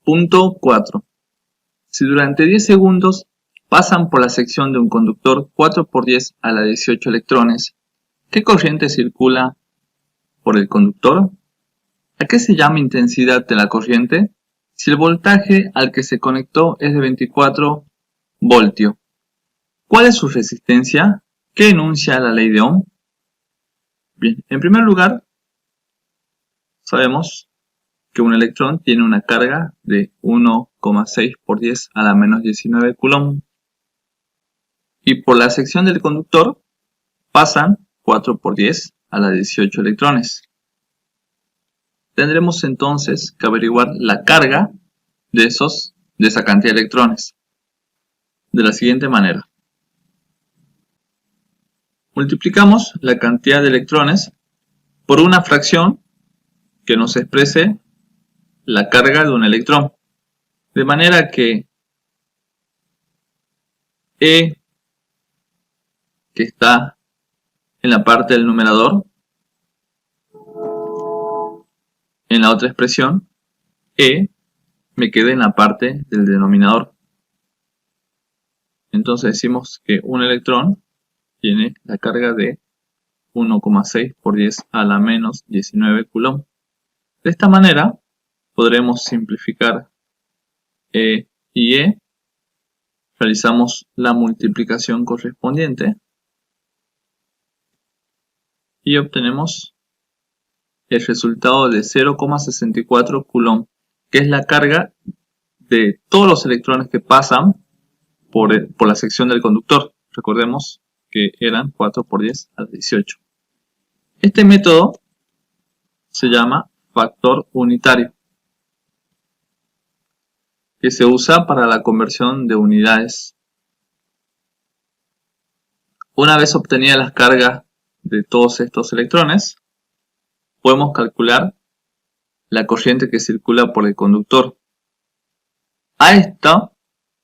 Punto 4. Si durante 10 segundos pasan por la sección de un conductor 4 por 10 a la 18 electrones, ¿qué corriente circula por el conductor? ¿A qué se llama intensidad de la corriente? Si el voltaje al que se conectó es de 24 voltios. ¿Cuál es su resistencia? ¿Qué enuncia la ley de Ohm? Bien, en primer lugar, sabemos que un electrón tiene una carga de 1,6 por 10 a la menos 19 coulomb. Y por la sección del conductor pasan 4 por 10 a la 18 electrones. Tendremos entonces que averiguar la carga de esa cantidad de electrones de la siguiente manera. Multiplicamos la cantidad de electrones por una fracción que nos exprese la carga de un electrón. De manera que E, que está en la parte del numerador, en la otra expresión, E me queda en la parte del denominador. Entonces decimos que un electrón tiene la carga de 1,6 por 10 a la menos 19 coulomb. De esta manera podremos simplificar E y E. Realizamos la multiplicación correspondiente y obtenemos el resultado de 0,64 coulomb, que es la carga de todos los electrones que pasan por la sección del conductor. Recordemos que eran 4 por 10 a la 18. Este método se llama factor unitario, que se usa para la conversión de unidades. Una vez obtenidas las cargas de todos estos electrones, podemos calcular la corriente que circula por el conductor. A esta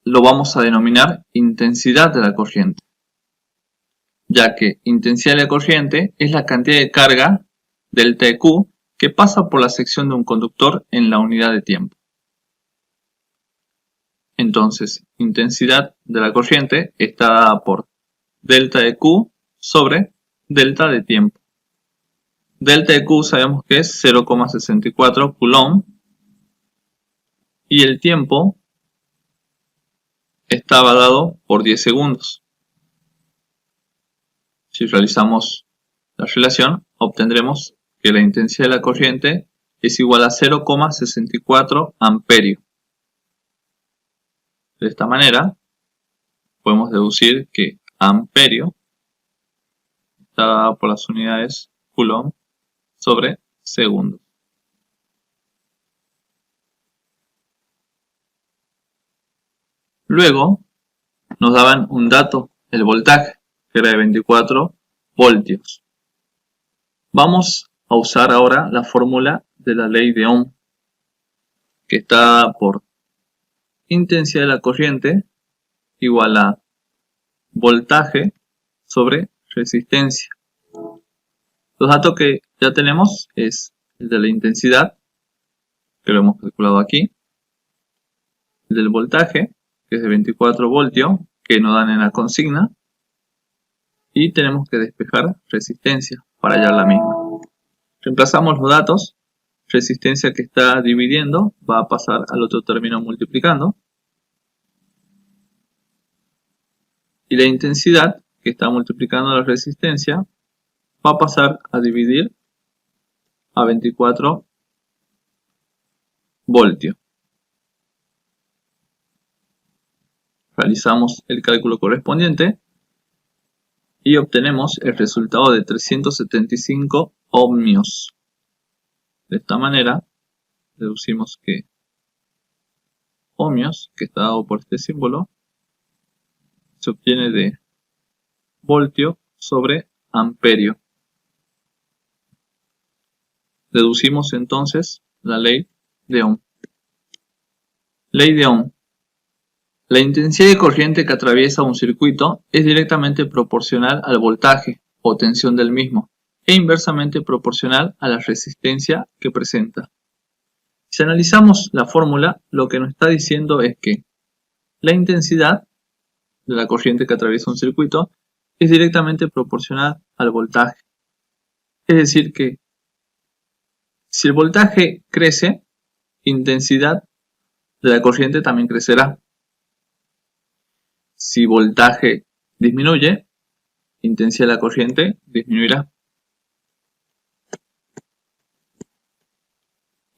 lo vamos a denominar intensidad de la corriente, ya que intensidad de la corriente es la cantidad de carga delta de Q que pasa por la sección de un conductor en la unidad de tiempo. Entonces, intensidad de la corriente está dada por delta de Q sobre delta de tiempo. Delta de Q sabemos que es 0,64 coulomb y el tiempo estaba dado por 10 segundos. Si realizamos la relación, obtendremos que la intensidad de la corriente es igual a 0,64 amperios. De esta manera, podemos deducir que amperio está dado por las unidades coulomb sobre segundos. Luego, nos daban un dato, el voltaje, que era de 24 voltios. Vamos a usar ahora la fórmula de la ley de Ohm, que está dada por intensidad de la corriente igual a voltaje sobre resistencia. Los datos que ya tenemos es el de la intensidad, que lo hemos calculado aquí, el del voltaje, que es de 24 voltios, que nos dan en la consigna, y tenemos que despejar resistencia para hallar la misma. Reemplazamos los datos, resistencia que está dividiendo va a pasar al otro término multiplicando, y la intensidad que está multiplicando la resistencia va a pasar a dividir a 24 voltios. Realizamos el cálculo correspondiente y obtenemos el resultado de 375 ohmios. De esta manera, deducimos que ohmios, que está dado por este símbolo, se obtiene de voltio sobre amperio. Deducimos entonces la ley de Ohm. Ley de Ohm. La intensidad de corriente que atraviesa un circuito es directamente proporcional al voltaje o tensión del mismo e inversamente proporcional a la resistencia que presenta. Si analizamos la fórmula, lo que nos está diciendo es que la intensidad de la corriente que atraviesa un circuito es directamente proporcional al voltaje. Es decir que si el voltaje crece, intensidad de la corriente también crecerá. Si voltaje disminuye, intensidad de la corriente disminuirá.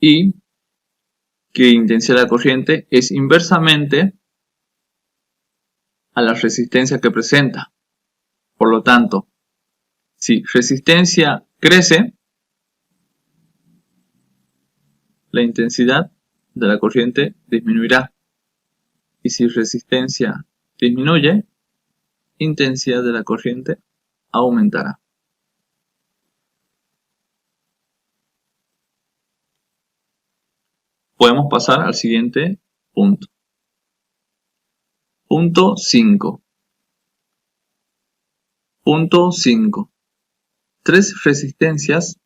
Y que intensidad de la corriente es inversamente a la resistencia que presenta. Por lo tanto, si resistencia crece, la intensidad de la corriente disminuirá. Y si resistencia disminuye, intensidad de la corriente aumentará. Podemos pasar al siguiente punto. Punto 5. Punto 5. Tres resistencias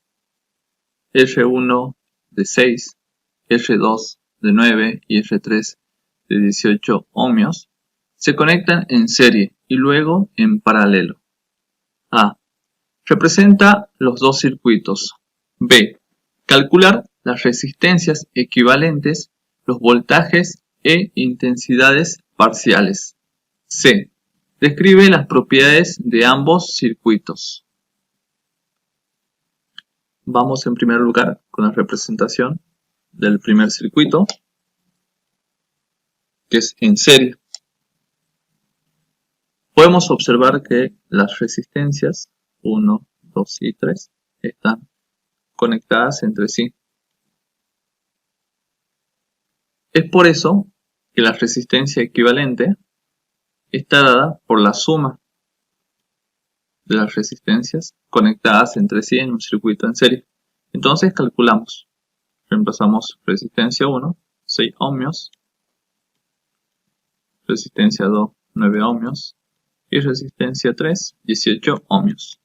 R1 de 6, R2 de 9 y R3 de 18 ohmios se conectan en serie y luego en paralelo. A. Representa los dos circuitos. B. Calcular las resistencias equivalentes, los voltajes e intensidades parciales. C. Describe las propiedades de ambos circuitos. Vamos en primer lugar con la representación del primer circuito, que es en serie. Podemos observar que las resistencias 1, 2 y 3 están conectadas entre sí. Es por eso que la resistencia equivalente está dada por la suma de las resistencias conectadas entre sí en un circuito en serie. Entonces calculamos. Reemplazamos resistencia 1, 6 ohmios, resistencia 2, 9 ohmios y resistencia 3, 18 ohmios,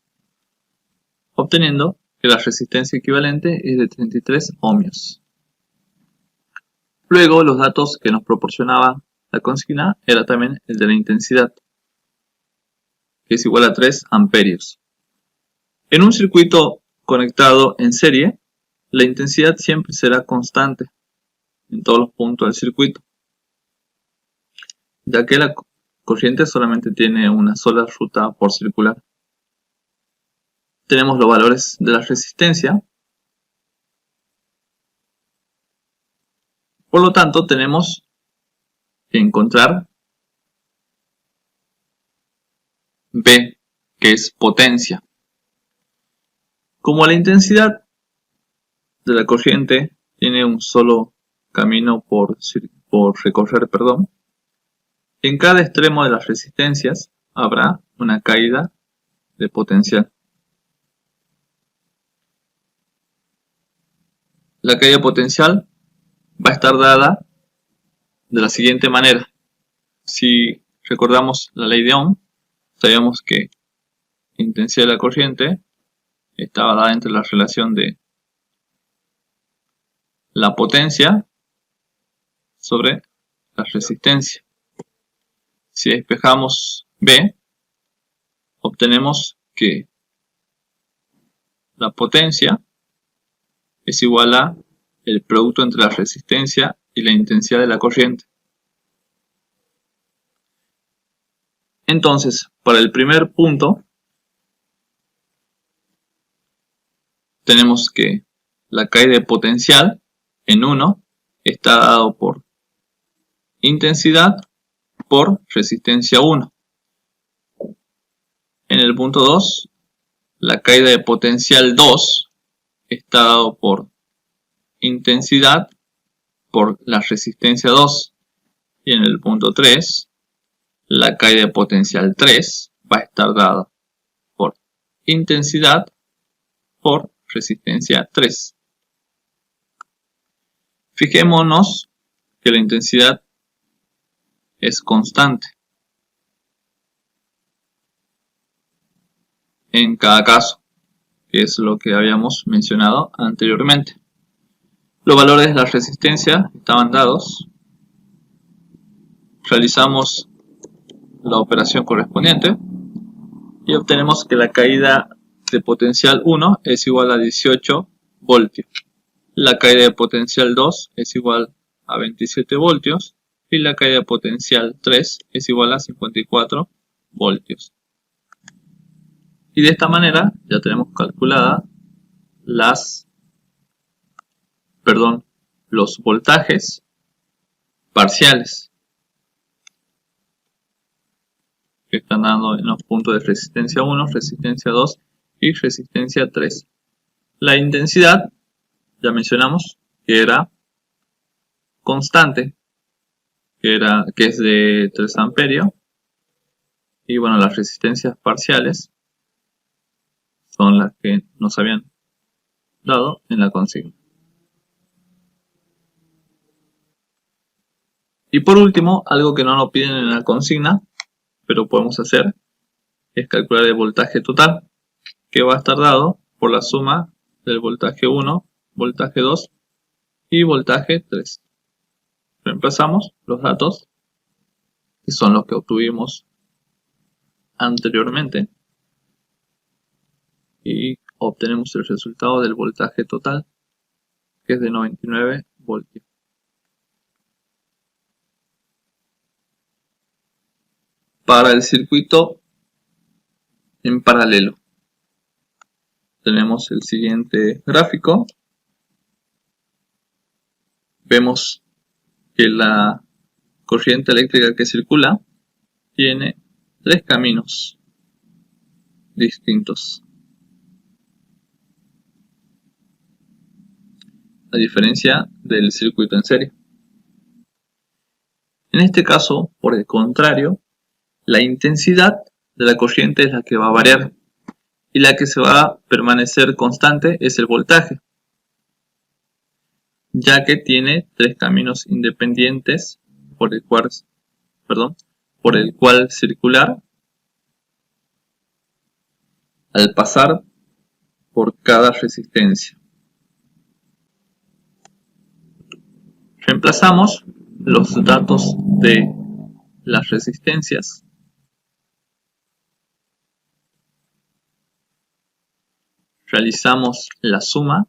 obteniendo que la resistencia equivalente es de 33 ohmios. Luego los datos que nos proporcionaba la consigna era también el de la intensidad, que es igual a 3 amperios. En un circuito conectado en serie, la intensidad siempre será constante en todos los puntos del circuito, ya que la corriente solamente tiene una sola ruta por circular. Tenemos los valores de la resistencia. Por lo tanto, tenemos que encontrar B, que es potencia. Como la intensidad de la corriente tiene un solo camino por recorrer, en cada extremo de las resistencias habrá una caída de potencial. La caída potencial va a estar dada de la siguiente manera. Si recordamos la ley de Ohm, sabíamos que la intensidad de la corriente estaba dada entre la relación de la potencia sobre la resistencia. Si despejamos B, obtenemos que la potencia es igual a el producto entre la resistencia y la intensidad de la corriente. Entonces, para el primer punto, tenemos que la caída de potencial en 1 está dado por intensidad por resistencia 1. En el punto 2, la caída de potencial 2 está dado por intensidad por la resistencia 2. Y en el punto 3, la caída de potencial 3 va a estar dada por intensidad por resistencia 3. Fijémonos que la intensidad es constante en cada caso, que es lo que habíamos mencionado anteriormente. Los valores de la resistencia estaban dados. Realizamos la operación correspondiente y obtenemos que la caída de potencial 1 es igual a 18 voltios. La caída de potencial 2 es igual a 27 voltios y la caída de potencial 3 es igual a 54 voltios. Y de esta manera ya tenemos calculada los voltajes parciales que están dando en los puntos de resistencia 1, resistencia 2 y resistencia 3. La intensidad, ya mencionamos, que era constante, que es de 3 amperios. Y bueno, las resistencias parciales son las que nos habían dado en la consigna. Y por último, algo que no nos piden en la consigna, pero podemos hacer, es calcular el voltaje total, que va a estar dado por la suma del voltaje 1, voltaje 2 y voltaje 3. Reemplazamos los datos, que son los que obtuvimos anteriormente, y obtenemos el resultado del voltaje total, que es de 99 voltios. Para el circuito en paralelo, tenemos el siguiente gráfico. Vemos que la corriente eléctrica que circula tiene 3 caminos distintos. A diferencia del circuito en serie. En este caso, por el contrario, la intensidad de la corriente es la que va a variar y la que se va a permanecer constante es el voltaje, ya que tiene 3 caminos independientes por el cual circular al pasar por cada resistencia. Reemplazamos los datos de las resistencias realizamos la suma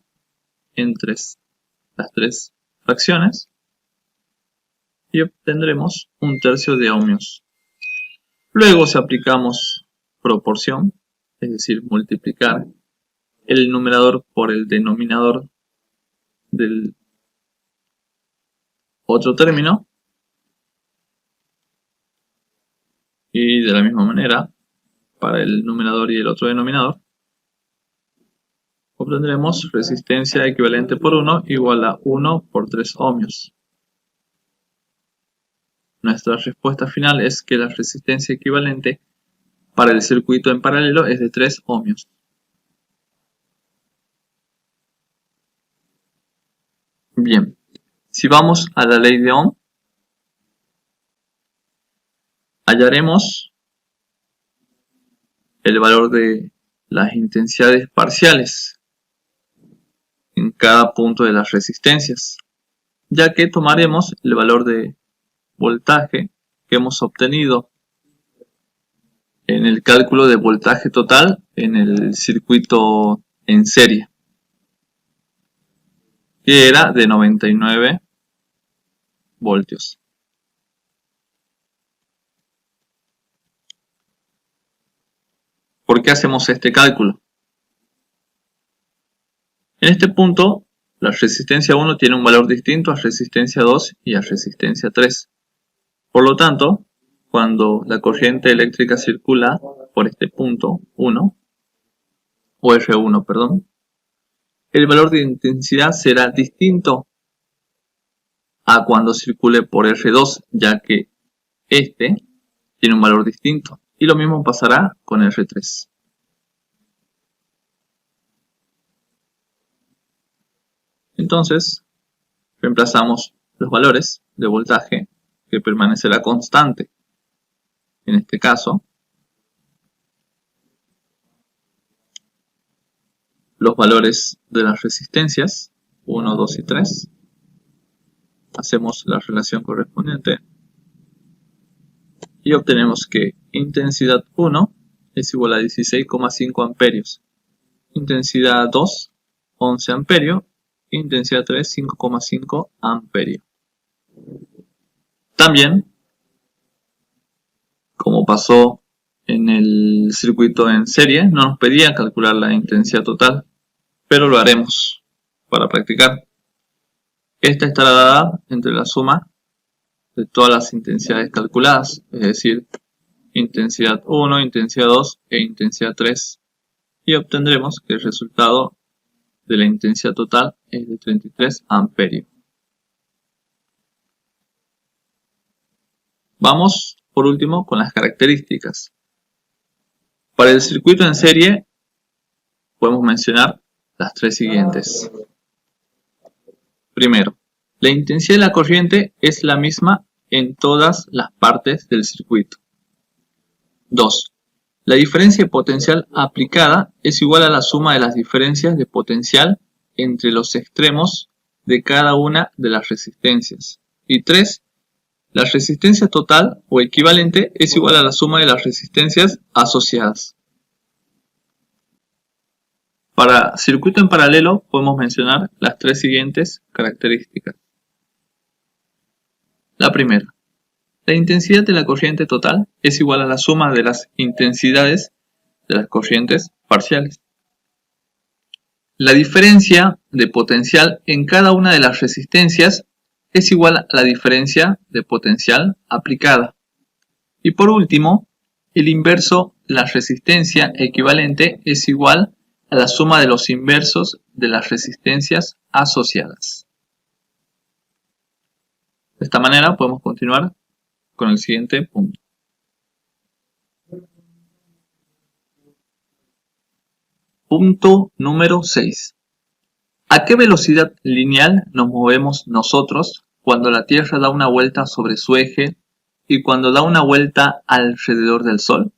entre las 3 fracciones y obtendremos 1/3 de ohmios. Luego, si aplicamos proporción, es decir, multiplicar el numerador por el denominador del otro término, y de la misma manera para el numerador y el otro denominador, obtendremos resistencia equivalente por 1 igual a 1 por 3 ohmios. Nuestra respuesta final es que la resistencia equivalente para el circuito en paralelo es de 3 ohmios. Bien, si vamos a la ley de Ohm, hallaremos el valor de las intensidades parciales en cada punto de las resistencias, ya que tomaremos el valor de voltaje que hemos obtenido en el cálculo de voltaje total en el circuito en serie, que era de 99 voltios. ¿Por qué hacemos este cálculo? En este punto, la resistencia 1 tiene un valor distinto a resistencia 2 y a resistencia 3. Por lo tanto, cuando la corriente eléctrica circula por este punto 1, o R1, perdón, el valor de intensidad será distinto a cuando circule por R2, ya que este tiene un valor distinto. Y lo mismo pasará con R3. Entonces, reemplazamos los valores de voltaje, que permanecerá constante en este caso, los valores de las resistencias 1, 2 y 3. Hacemos la relación correspondiente y obtenemos que intensidad 1 es igual a 16,5 amperios, intensidad 2, 11 amperios, e intensidad 3, 5,5 amperios. También, como pasó en el circuito en serie, no nos pedía calcular la intensidad total, pero lo haremos para practicar. Esta estará dada entre la suma de todas las intensidades calculadas, es decir, intensidad 1, intensidad 2 e intensidad 3, y obtendremos que el resultado de la intensidad total es de 33 amperios. Vamos por último con las características. Para el circuito en serie podemos mencionar las tres siguientes. Primero, la intensidad de la corriente es la misma en todas las partes del circuito. 2. La diferencia de potencial aplicada es igual a la suma de las diferencias de potencial entre los extremos de cada una de las resistencias. Y 3. La resistencia total o equivalente es igual a la suma de las resistencias asociadas. Para circuito en paralelo podemos mencionar las tres siguientes características. La primera. La intensidad de la corriente total es igual a la suma de las intensidades de las corrientes parciales. La diferencia de potencial en cada una de las resistencias es igual a la diferencia de potencial aplicada. Y por último, el inverso de la resistencia equivalente es igual a la suma de los inversos de las resistencias asociadas. De esta manera podemos continuar con el siguiente punto. Punto número 6. ¿A qué velocidad lineal nos movemos nosotros cuando la Tierra da una vuelta sobre su eje y cuando da una vuelta alrededor del Sol?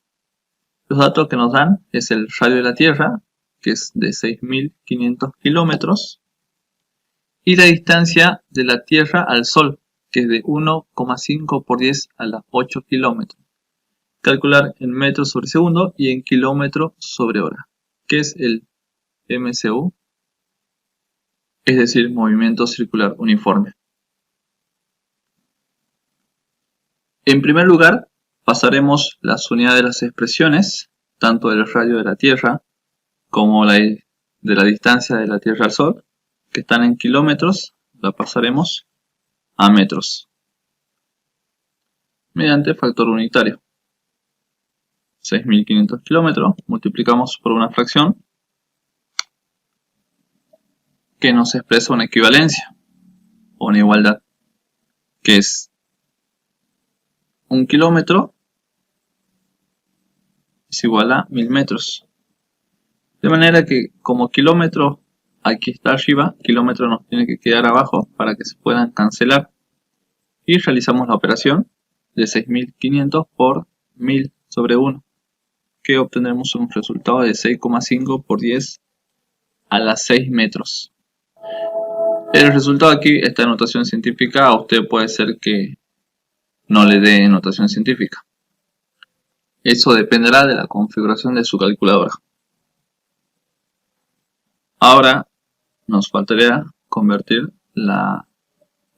Los datos que nos dan es el radio de la Tierra, que es de 6.500 kilómetros, y la distancia de la Tierra al Sol, que es de 1,5 por 10 a la 8 kilómetros. Calcular en metros sobre segundo y en kilómetros sobre hora, que es el MCU, es decir, movimiento circular uniforme. En primer lugar, pasaremos las unidades de las expresiones, tanto del radio de la Tierra como de la distancia de la Tierra al Sol, que están en kilómetros, la pasaremos a metros, mediante factor unitario. 6.500 kilómetros, multiplicamos por una fracción que nos expresa una equivalencia o una igualdad, que es 1 kilómetro es igual a 1000 metros. De manera que como kilómetro aquí está arriba, kilómetro nos tiene que quedar abajo para que se puedan cancelar. Y realizamos la operación de 6.500 por 1000 sobre 1, que obtendremos un resultado de 6,5 por 10 a las 6 metros. El resultado aquí está en notación científica, a usted puede ser que no le dé notación científica. Eso dependerá de la configuración de su calculadora. Ahora nos faltaría convertir la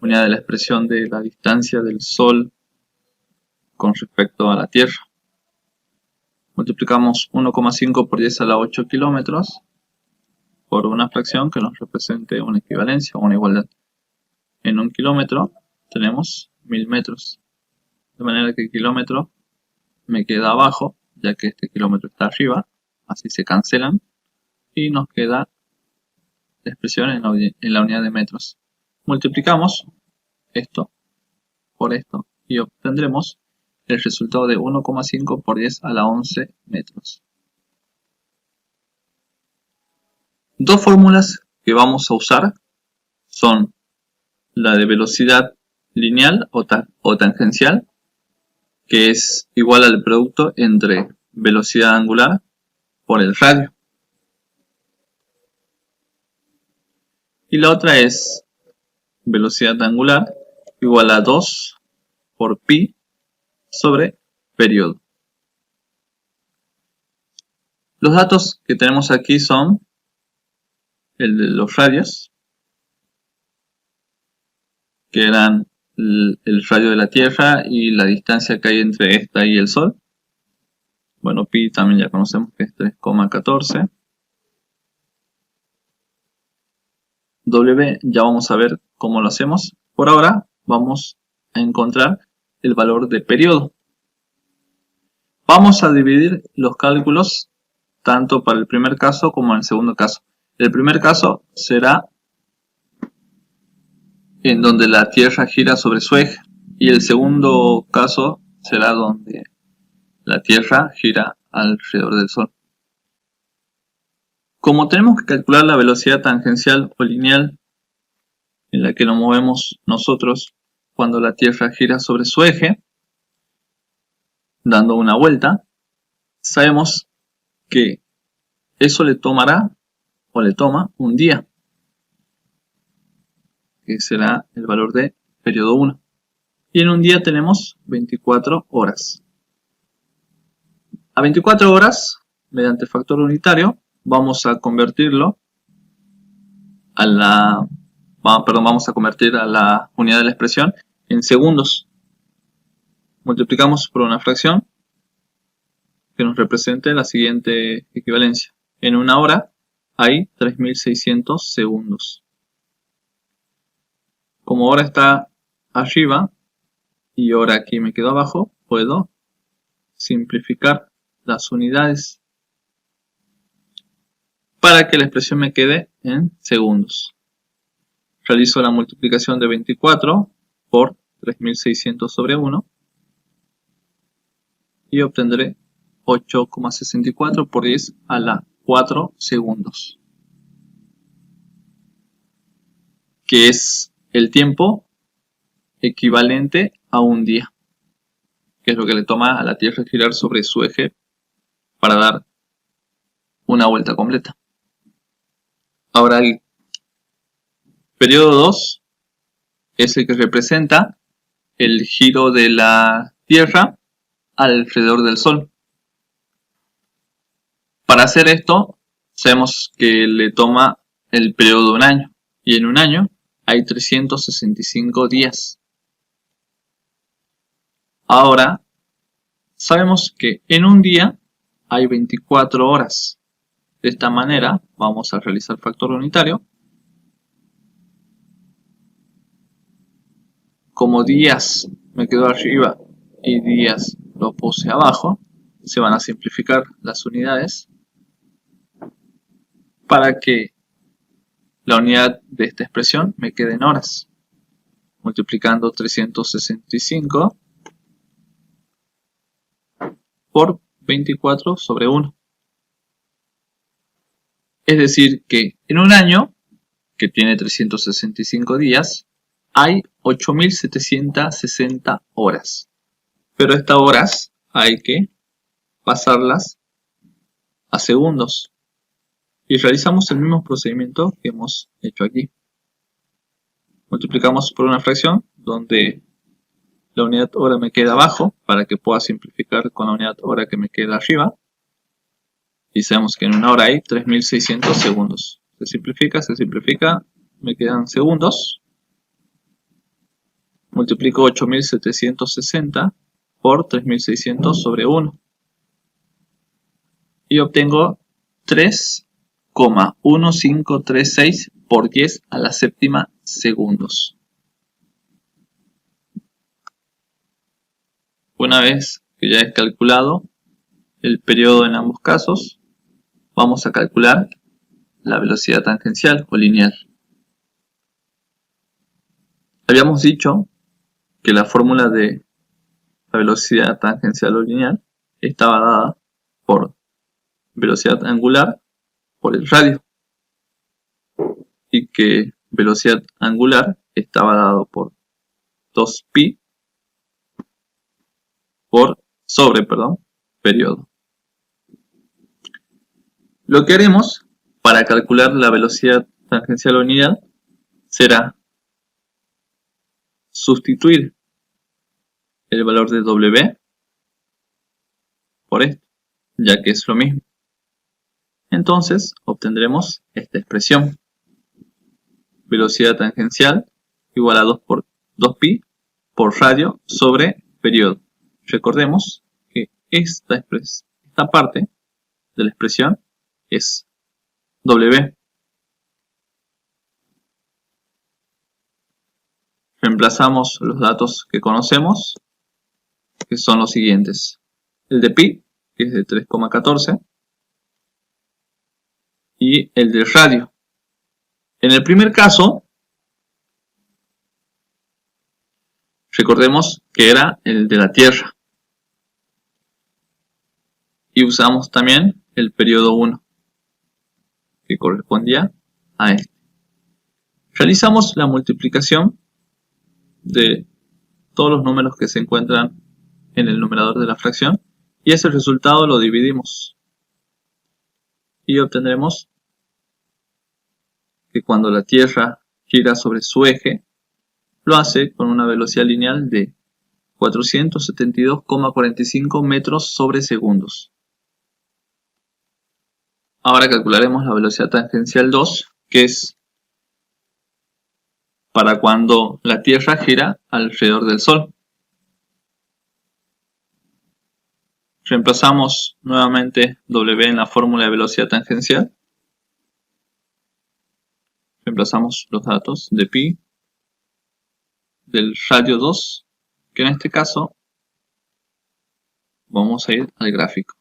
unidad de la expresión de la distancia del Sol con respecto a la Tierra. Multiplicamos 1,5 por 10 a la 8 kilómetros por una fracción que nos represente una equivalencia o una igualdad. En 1 kilómetro tenemos 1000 metros. De manera que el kilómetro me queda abajo, ya que este kilómetro está arriba, así se cancelan, y nos queda la expresión en la unidad de metros. Multiplicamos esto por esto y obtendremos el resultado de 1,5 por 10 a la 11 metros. Dos fórmulas que vamos a usar son la de velocidad lineal o tangencial, que es igual al producto entre velocidad angular por el radio. Y la otra es velocidad angular igual a 2 por pi sobre periodo. Los datos que tenemos aquí son el de los radios, que eran el radio de la Tierra y la distancia que hay entre esta y el Sol. Bueno, pi también ya conocemos que es 3,14. W ya vamos a ver cómo lo hacemos. Por ahora vamos a encontrar el valor de periodo. Vamos a dividir los cálculos tanto para el primer caso como en el segundo caso. El primer caso será en donde la Tierra gira sobre su eje, y el segundo caso será donde la Tierra gira alrededor del Sol. Como tenemos que calcular la velocidad tangencial o lineal en la que nos movemos nosotros cuando la Tierra gira sobre su eje, dando una vuelta, sabemos que eso le tomará o le toma un día, que será el valor de periodo 1. Y en un día tenemos 24 horas. A 24 horas, mediante factor unitario, vamos a convertirlo a la, vamos a convertir a la unidad de la expresión en segundos. Multiplicamos por una fracción que nos represente la siguiente equivalencia. En una hora hay 3600 segundos. Como hora está arriba y hora aquí me quedo abajo, puedo simplificar las unidades para que la expresión me quede en segundos. Realizo la multiplicación de 24 por 3600 sobre 1 y obtendré 8,64 por 10 a la 4 segundos, que es el tiempo equivalente a un día, que es lo que le toma a la Tierra girar sobre su eje para dar una vuelta completa. Ahora el periodo 2 es el que representa el giro de la Tierra alrededor del Sol. Para hacer esto, sabemos que le toma el periodo de un año, y en un año hay 365 días. Ahora, sabemos que en un día hay 24 horas. De esta manera, vamos a realizar factor unitario. Como días me quedo arriba y días lo puse abajo, se van a simplificar las unidades para que la unidad de esta expresión me quede en horas. Multiplicando 365 por 24 sobre 1. Es decir que en un año, que tiene 365 días, hay 8.760 horas. Pero estas horas hay que pasarlas a segundos. Y realizamos el mismo procedimiento que hemos hecho aquí. Multiplicamos por una fracción donde la unidad hora me queda abajo para que pueda simplificar con la unidad hora que me queda arriba. Y sabemos que en una hora hay 3.600 segundos. Se simplifica, me quedan segundos. Multiplico 8.760 por 3.600 sobre 1. Y obtengo 3,1536 por 10 a la séptima segundos. Una vez que ya he calculado el periodo en ambos casos, vamos a calcular la velocidad tangencial o lineal. Habíamos dicho que la fórmula de la velocidad tangencial o lineal estaba dada por velocidad angular por el radio, y que velocidad angular estaba dado por 2pi sobre periodo. Lo que haremos para calcular la velocidad tangencial o lineal será sustituir el valor de W por esto, ya que es lo mismo. Entonces obtendremos esta expresión. Velocidad tangencial igual a 2 por 2pi por radio sobre periodo. Recordemos que esta parte de la expresión es W. Reemplazamos los datos que conocemos, que son los siguientes. El de pi, que es de 3,14, y el de radio. En el primer caso, recordemos que era el de la Tierra. Y usamos también el periodo 1, que correspondía a este. Realizamos la multiplicación de todos los números que se encuentran en el numerador de la fracción y ese resultado lo dividimos y obtendremos que cuando la Tierra gira sobre su eje lo hace con una velocidad lineal de 472,45 metros sobre segundos. Ahora calcularemos la velocidad tangencial 2, que es para cuando la Tierra gira alrededor del Sol. Reemplazamos nuevamente W en la fórmula de velocidad tangencial. Reemplazamos los datos de pi, del radio 2, que en este caso vamos a ir al gráfico.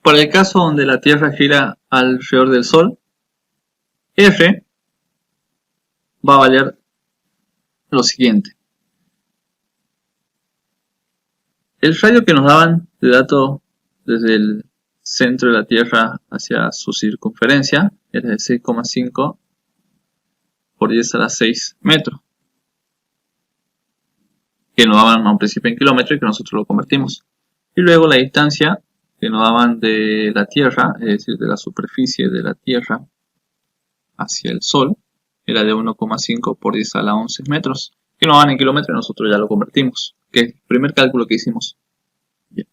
Para el caso donde la Tierra gira alrededor del Sol, R va a valer lo siguiente. El radio que nos daban de dato desde el centro de la Tierra hacia su circunferencia era de 6,5 por 10 a la 6 metros, que nos daban a un principio en kilómetros y que nosotros lo convertimos. Y luego la distancia que nos daban de la Tierra, es decir, de la superficie de la Tierra hacia el Sol, era de 1,5 por 10 a la 11 metros, que nos dan en kilómetros y nosotros ya lo convertimos, que es el primer cálculo que hicimos. Bien.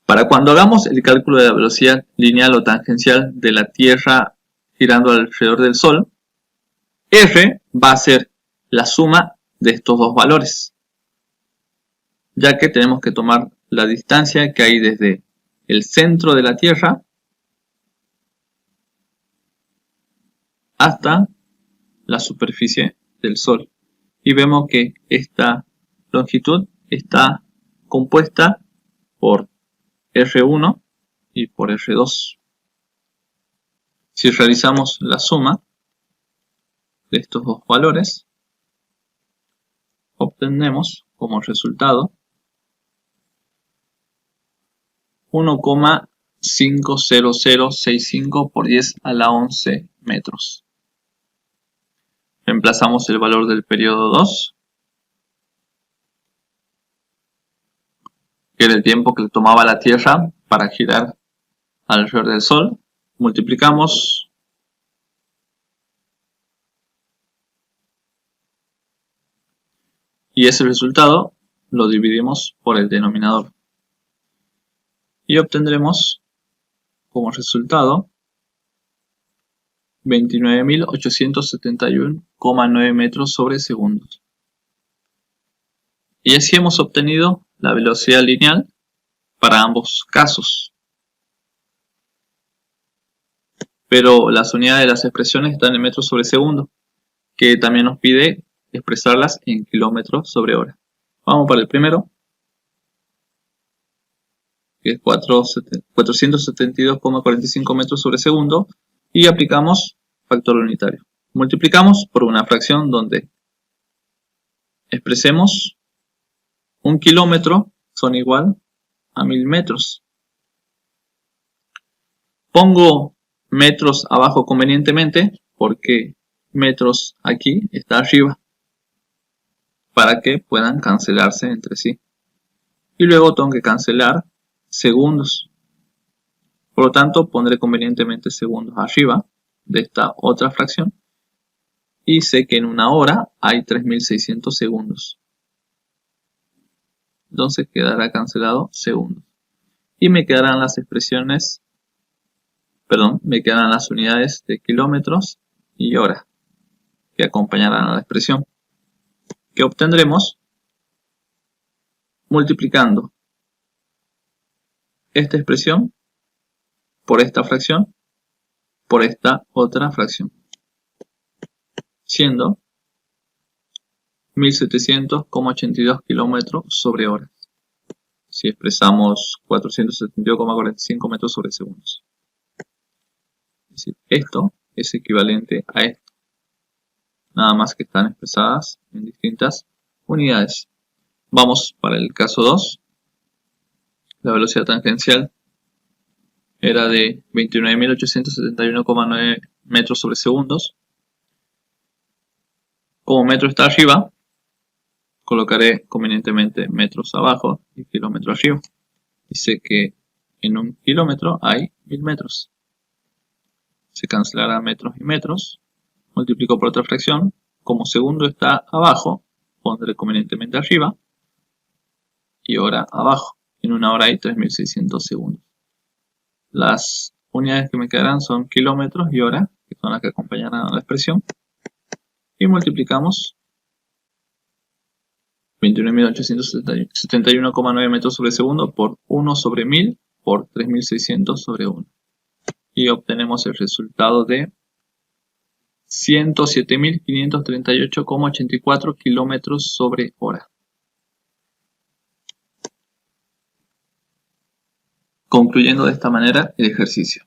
Para cuando hagamos el cálculo de la velocidad lineal o tangencial de la Tierra girando alrededor del Sol, R va a ser la suma de estos dos valores, ya que tenemos que tomar la distancia que hay desde el centro de la Tierra hasta la superficie del Sol. Y vemos que esta longitud está compuesta por R1 y por R2. Si realizamos la suma de estos dos valores, obtenemos como resultado 1,50065 por 10 a la 11 metros. Reemplazamos el valor del periodo 2, que era el tiempo que tomaba la Tierra para girar alrededor del Sol. Multiplicamos y ese resultado lo dividimos por el denominador. Y obtendremos como resultado 29.871,9 metros sobre segundos. Y así hemos obtenido la velocidad lineal para ambos casos. Pero las unidades de las expresiones están en metros sobre segundo, que también nos pide expresarlas en kilómetros sobre hora. Vamos para el primero, que es 472,45 metros sobre segundo, y aplicamos factor unitario. Multiplicamos por una fracción donde expresemos 1 kilómetro son igual a 1000 metros. Pongo metros abajo convenientemente porque metros aquí está arriba, para que puedan cancelarse entre sí. Y luego tengo que cancelar segundos. Por lo tanto, pondré convenientemente segundos arriba de esta otra fracción y sé que en una hora hay 3600 segundos. Entonces quedará cancelado segundos. Y me quedarán las expresiones, me quedarán las unidades de kilómetros y horas que acompañarán a la expresión, que obtendremos multiplicando esta expresión por esta fracción por esta otra fracción, siendo 1700,82 kilómetros sobre hora, si expresamos 472,45 metros sobre segundos. Es decir, esto es equivalente a esto, nada más que están expresadas en distintas unidades. Vamos para el caso 2. La velocidad tangencial era de 29.871,9 metros sobre segundos. Como metro está arriba, colocaré convenientemente metros abajo y kilómetro arriba. Y sé que en un kilómetro hay 1000 metros. Se cancelará metros y metros. Multiplico por otra fracción. Como segundo está abajo, pondré convenientemente arriba. Y hora abajo. En una hora hay 3600 segundos. Las unidades que me quedarán son kilómetros y hora, que son las que acompañarán a la expresión. Y multiplicamos 29.871,9 metros sobre segundo por 1 sobre 1000 por 3600 sobre 1. Y obtenemos el resultado de 107.538,84 kilómetros sobre hora. Concluyendo de esta manera el ejercicio.